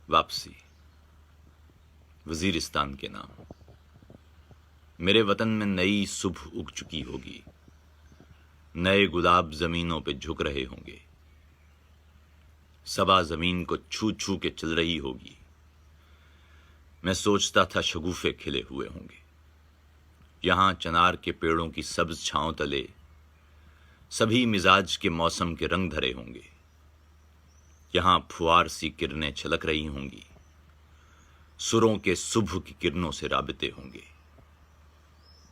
واپسی وزیرستان کے نام۔ میرے وطن میں نئی صبح اگ چکی ہوگی، نئے گلاب زمینوں پہ جھک رہے ہوں گے، صبا زمین کو چھو چھو کے چل رہی ہوگی۔ میں سوچتا تھا شگوفے کھلے ہوئے ہوں گے، یہاں چنار کے پیڑوں کی سبز چھاؤں تلے سبھی مزاج کے موسم کے رنگ دھرے ہوں گے، یہاں پھوار سی کرنیں چھلک رہی ہوں گی، سروں کے صبح کی کرنوں سے رابطے ہوں گے۔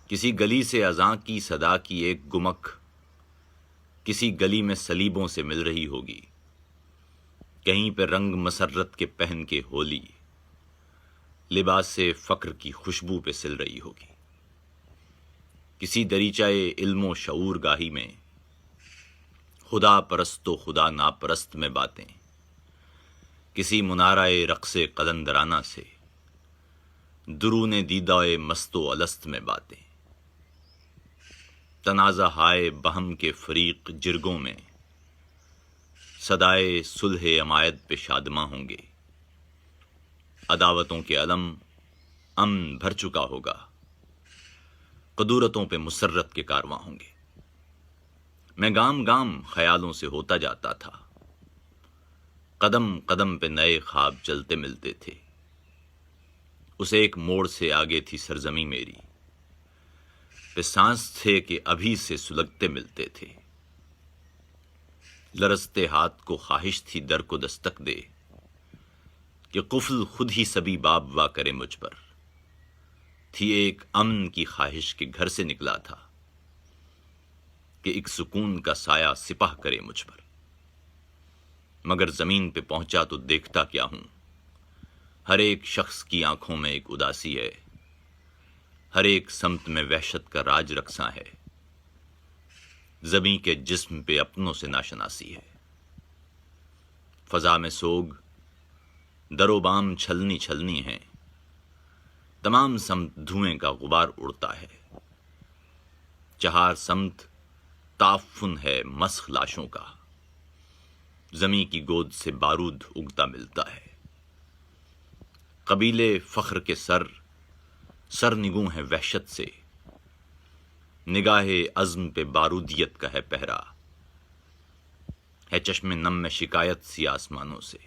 کسی گلی سے اذاں کی صدا کی ایک گمک کسی گلی میں صلیبوں سے مل رہی ہوگی، کہیں پہ رنگ مسرت کے پہن کے ہولی لباس سے فخر کی خوشبو پہ سل رہی ہوگی۔ کسی دریچۂ علم و شعور گاہی میں خدا پرست و خدا ناپرست میں باتیں، کسی منارۂ رقص قلندرانہ سے درون دیدۂ مست و الست میں باتیں، تنازع ہائے بہم کے فریق جرگوں میں صدائے صلح عمایت پہ شادماں ہوں گے، عداوتوں کے علم امن بھر چکا ہوگا، قدورتوں پہ مسرت کے کارواں ہوں گے۔ میں گام گام خیالوں سے ہوتا جاتا تھا، قدم قدم پہ نئے خواب چلتے ملتے تھے۔ اس ایک موڑ سے آگے تھی سرزمی میری، پہ سانس تھے کہ ابھی سے سلگتے ملتے تھے۔ لرزتے ہاتھ کو خواہش تھی در کو دستک دے کہ قفل خود ہی سبھی باب وا کرے مجھ پر۔ تھی ایک امن کی خواہش کے گھر سے نکلا تھا کہ ایک سکون کا سایہ سپاہ کرے مجھ پر، مگر زمین پہ پہنچا تو دیکھتا کیا ہوں، ہر ایک شخص کی آنکھوں میں ایک اداسی ہے، ہر ایک سمت میں وحشت کا راج رقصاں ہے، زمیں کے جسم پہ اپنوں سے ناشناسی ہے۔ فضا میں سوگ در و بام چھلنی چھلنی ہے، تمام سمت دھوئیں کا غبار اڑتا ہے، چہار سمت تعفن ہے مسخ لاشوں کا، زمیں کی گود سے بارود اگتا ملتا ہے۔ قبیلے فخر کے سر نگوں ہے وحشت سے، نگاہ عزم پہ بارودیت کا ہے پہرا، ہے چشم نم میں شکایت سی آسمانوں سے۔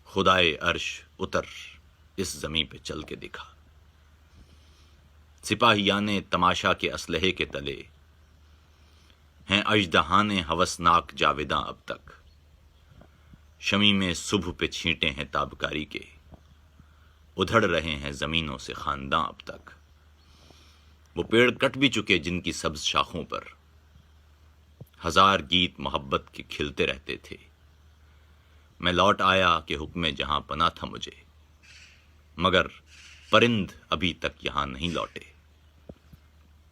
خدائے عرش اتر اس زمیں پہ چل کے دکھا۔ سپاہیان تماشا کے اسلحے کے تلے ہیں اژدہان ہوسناک جاویداں اب تک، شمع میں صبح پہ چھینٹے ہیں تابکاری کے، ادھڑ رہے ہیں زمینوں سے خانداں اب تک۔ وہ پیڑ کٹ بھی چکے جن کی سبز شاخوں پر ہزار گیت محبت کے کھلتے رہتے تھے۔ میں لوٹ آیا کہ حکم جہاں پناہ تھا مجھے، مگر پرند ابھی تک یہاں نہیں لوٹے۔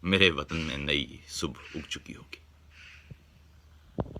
میرے وطن میں نئی صبح اگ چکی ہوگی۔